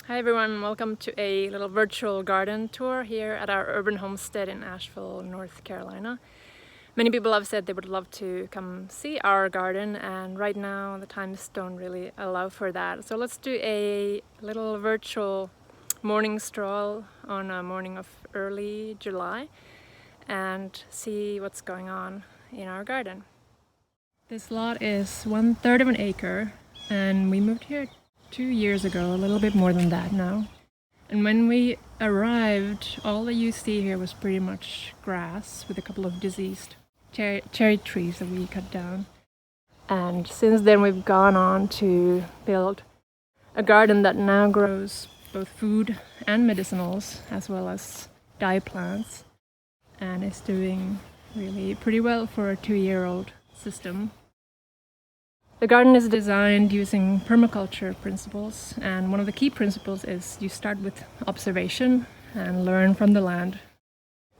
Hi everyone, welcome to a little virtual garden tour here at our urban homestead in Asheville, North Carolina. Many people have said they would love to come see our garden, and right now the times don't really allow for that. So let's do a little virtual morning stroll on a morning of early July and see what's going on in our garden. This lot is 1/3 of an acre, and we moved here 2 years ago, a little bit more than that now. And when we arrived, all that you see here was pretty much grass with a couple of diseased cherry trees that we cut down. And since then we've gone on to build a garden that now grows both food and medicinals, as well as dye plants, and is doing really pretty well for a 2-year-old system. The garden is designed using permaculture principles, and one of the key principles is you start with observation and learn from the land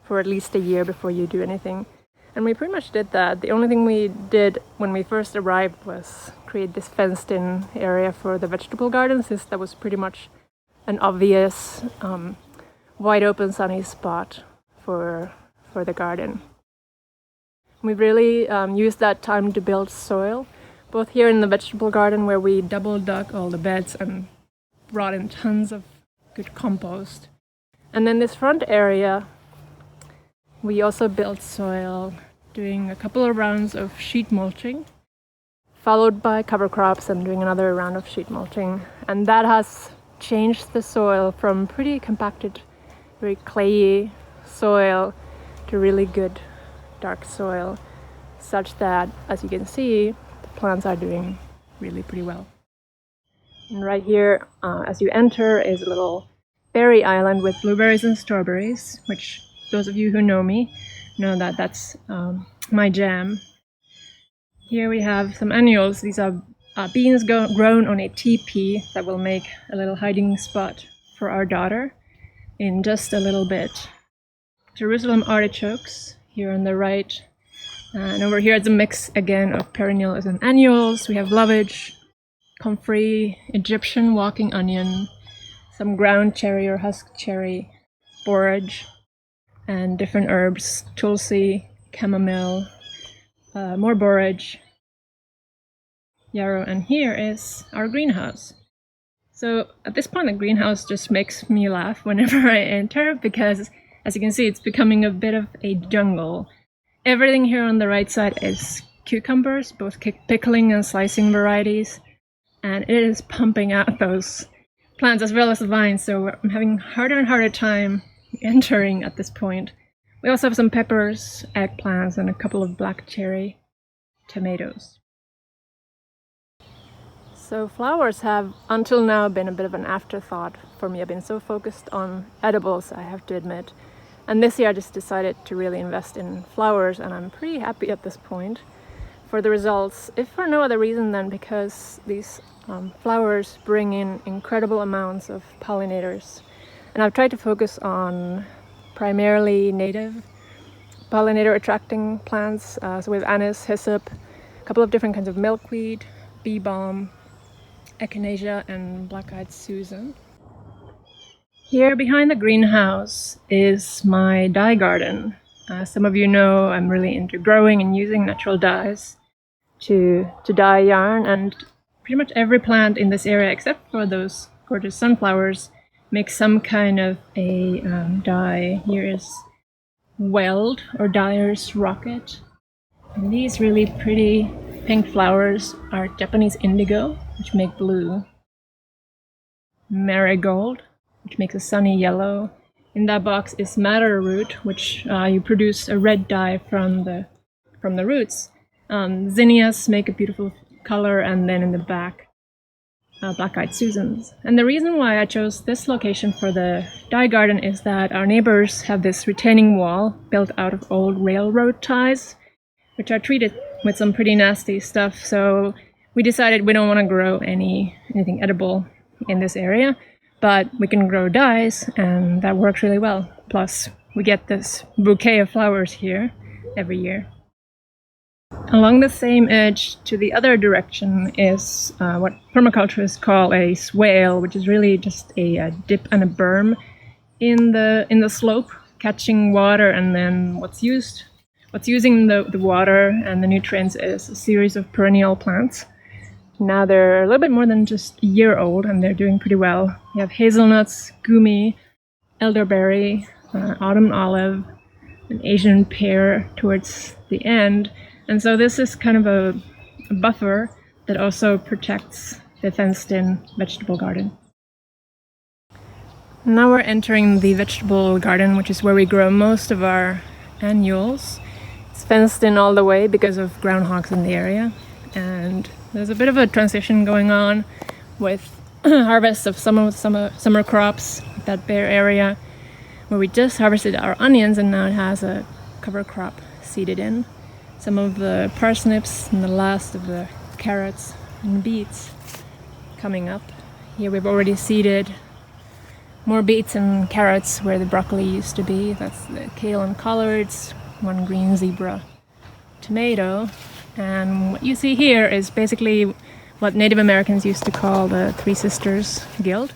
for at least a year before you do anything. And we pretty much did that. The only thing we did when we first arrived was create this fenced-in area for the vegetable garden, since that was pretty much an obvious wide open sunny spot for the garden. We really used that time to build soil, both here in the vegetable garden, where we double dug all the beds and brought in tons of good compost. And then this front area, we also built soil, doing a couple of rounds of sheet mulching, followed by cover crops and doing another round of sheet mulching. And that has changed the soil from pretty compacted, very clayey soil to really good dark soil, such that, as you can see, plants are doing really pretty well. And right here, as you enter, is a little berry island with blueberries and strawberries, which those of you who know me know that that's my jam. Here we have some annuals. These are beans grown on a teepee that will make a little hiding spot for our daughter in just a little bit. Jerusalem artichokes here on the right. And over here it's a mix again of perennials and annuals. We have lovage, comfrey, Egyptian walking onion, some ground cherry or husk cherry, borage, and different herbs, tulsi, chamomile, more borage, yarrow, and here is our greenhouse. So at this point the greenhouse just makes me laugh whenever I enter, because as you can see it's becoming a bit of a jungle. Everything here on the right side is cucumbers, both pickling and slicing varieties, and it is pumping out those plants as well as the vines, so I'm having harder and harder time entering at this point. We also have some peppers, eggplants, and a couple of black cherry tomatoes. So flowers have until now been a bit of an afterthought for me. I've been so focused on edibles, I have to admit. And this year I just decided to really invest in flowers, and I'm pretty happy at this point for the results, if for no other reason than because these flowers bring in incredible amounts of pollinators. And I've tried to focus on primarily native pollinator attracting plants. So we have anise, hyssop, a couple of different kinds of milkweed, bee balm, echinacea, and black-eyed Susan. Here behind the greenhouse is my dye garden. Some of you know I'm really into growing and using natural dyes to dye yarn, and pretty much every plant in this area, except for those gorgeous sunflowers, makes some kind of a dye. Here is Weld, or Dyer's Rocket. And these really pretty pink flowers are Japanese indigo, which make blue. Marigold, which makes a sunny yellow. In that box is madder root, which you produce a red dye from the roots. Zinnias make a beautiful color, and then in the back, black-eyed Susans. And the reason why I chose this location for the dye garden is that our neighbors have this retaining wall built out of old railroad ties, which are treated with some pretty nasty stuff. So we decided we don't want to grow anything edible in this area, but we can grow dyes, and that works really well. Plus, we get this bouquet of flowers here every year. Along the same edge to the other direction is what permaculturists call a swale, which is really just a dip and a berm in the slope, catching water, and then what's using the water and the nutrients is a series of perennial plants. Now they're a little bit more than just a year old, and they're doing pretty well. You have hazelnuts, gumi, elderberry, autumn olive, an Asian pear towards the end. And so this is kind of a buffer that also protects the fenced-in vegetable garden. Now we're entering the vegetable garden, which is where we grow most of our annuals. It's fenced in all the way because of groundhogs in the area. And there's a bit of a transition going on with harvest of summer crops, that bare area where we just harvested our onions, and now it has a cover crop seeded in. Some of the parsnips and the last of the carrots and beets coming up. Here we've already seeded more beets and carrots where the broccoli used to be. That's the kale and collards, one green zebra tomato. And what you see here is basically what Native Americans used to call the Three Sisters Guild,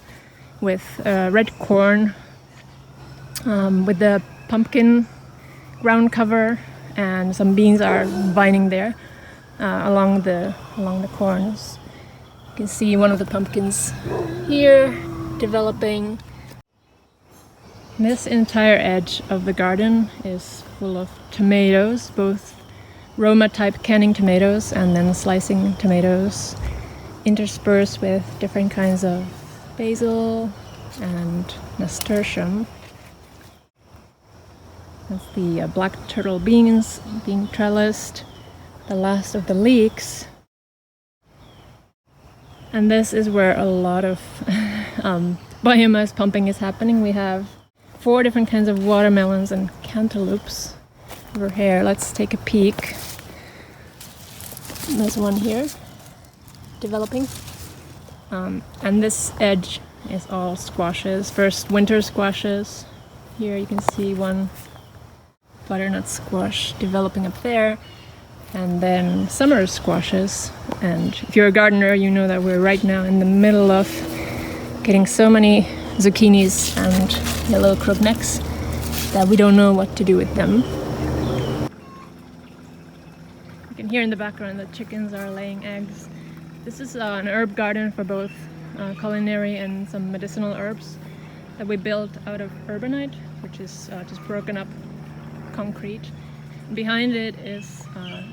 with red corn, with the pumpkin ground cover, and some beans are vining there along the corns. You can see one of the pumpkins here developing. This entire edge of the garden is full of tomatoes, both Roma type canning tomatoes and then slicing tomatoes, interspersed with different kinds of basil and nasturtium. That's the black turtle beans being trellised, the last of the leeks. And this is where a lot of biomass pumping is happening. We have 4 different kinds of watermelons and cantaloupes over here. Let's take a peek. There's one here developing. And this edge is all squashes. First winter squashes. Here you can see one butternut squash developing up there, and then summer squashes. And if you're a gardener, you know that we're right now in the middle of getting so many zucchinis and yellow crooknecks that we don't know what to do with them. You can hear in the background that chickens are laying eggs. This is an herb garden for both culinary and some medicinal herbs that we built out of urbanite, which is just broken up concrete. Behind it is a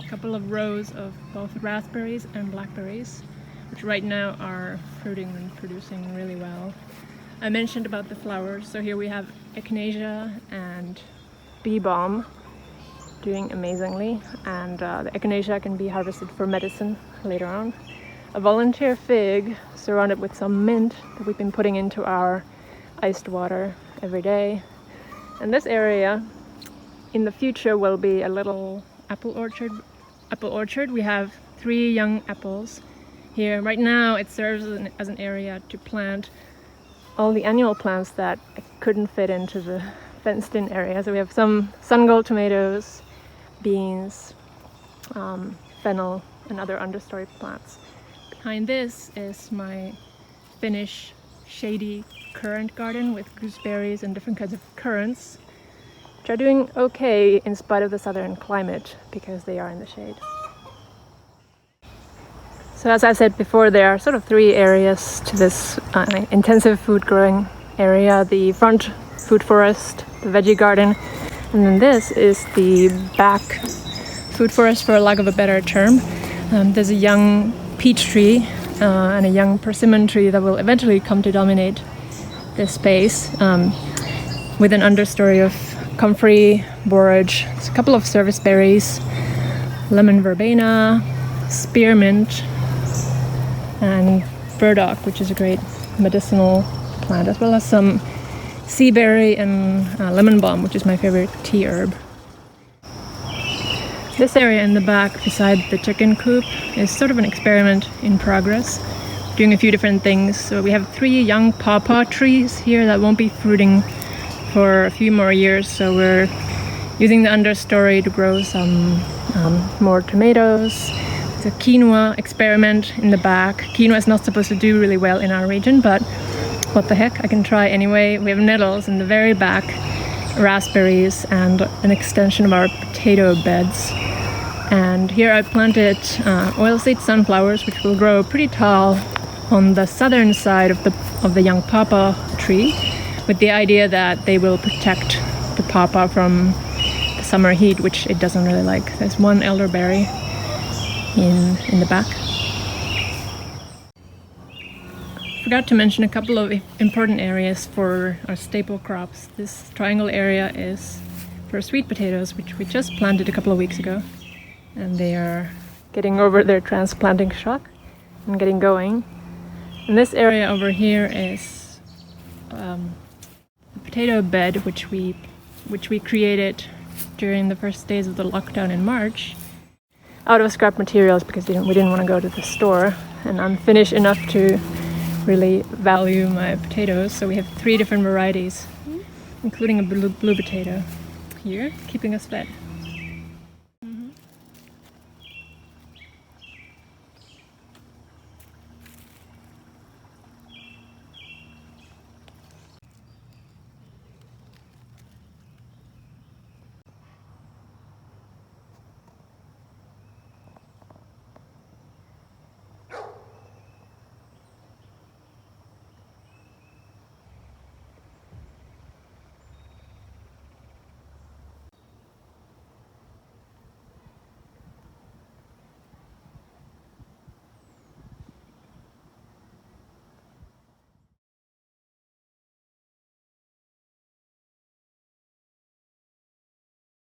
couple of rows of both raspberries and blackberries, which right now are fruiting and producing really well. I mentioned about the flowers, so here we have echinacea and bee balm doing amazingly, and the echinacea can be harvested for medicine later on. A volunteer fig surrounded with some mint that we've been putting into our iced water every day. And this area in the future will be a little apple orchard. We have 3 young apples here. Right now it serves as an area to plant all the annual plants that couldn't fit into the fenced-in area. So we have some sun gold tomatoes, beans, fennel, and other understory plants. Behind this is my Finnish shady currant garden with gooseberries and different kinds of currants, which are doing okay in spite of the southern climate because they are in the shade. So as I said before, there are sort of 3 areas to this intensive food growing area. The front food forest, the veggie garden, and then this is the back food forest, for lack of a better term. There's a young peach tree and a young persimmon tree that will eventually come to dominate this space, with an understory of comfrey, borage, a couple of service berries, lemon verbena, spearmint, and burdock, which is a great medicinal plant, as well as some seaberry and lemon balm, which is my favorite tea herb. This area in the back beside the chicken coop is sort of an experiment in progress, doing a few different things. So we have 3 young pawpaw trees here that won't be fruiting for a few more years, so we're using the understory to grow some more tomatoes. It's a quinoa experiment in the back. Quinoa is not supposed to do really well in our region, but what the heck, I can try anyway. We have nettles in the very back, raspberries, and an extension of our potato beds. And here I planted oilseed sunflowers, which will grow pretty tall on the southern side of the young pawpaw tree, with the idea that they will protect the pawpaw from the summer heat, which it doesn't really like. There's one elderberry in the back. Forgot to mention a couple of important areas for our staple crops. This triangle area is for sweet potatoes, which we just planted a couple of weeks ago, and they are getting over their transplanting shock and getting going. And this area over here is a potato bed which we created during the first days of the lockdown in March out of scrap materials, because we didn't want to go to the store, and I'm finished enough to really value my potatoes. So we have 3 different varieties, including a blue potato here, keeping us fed.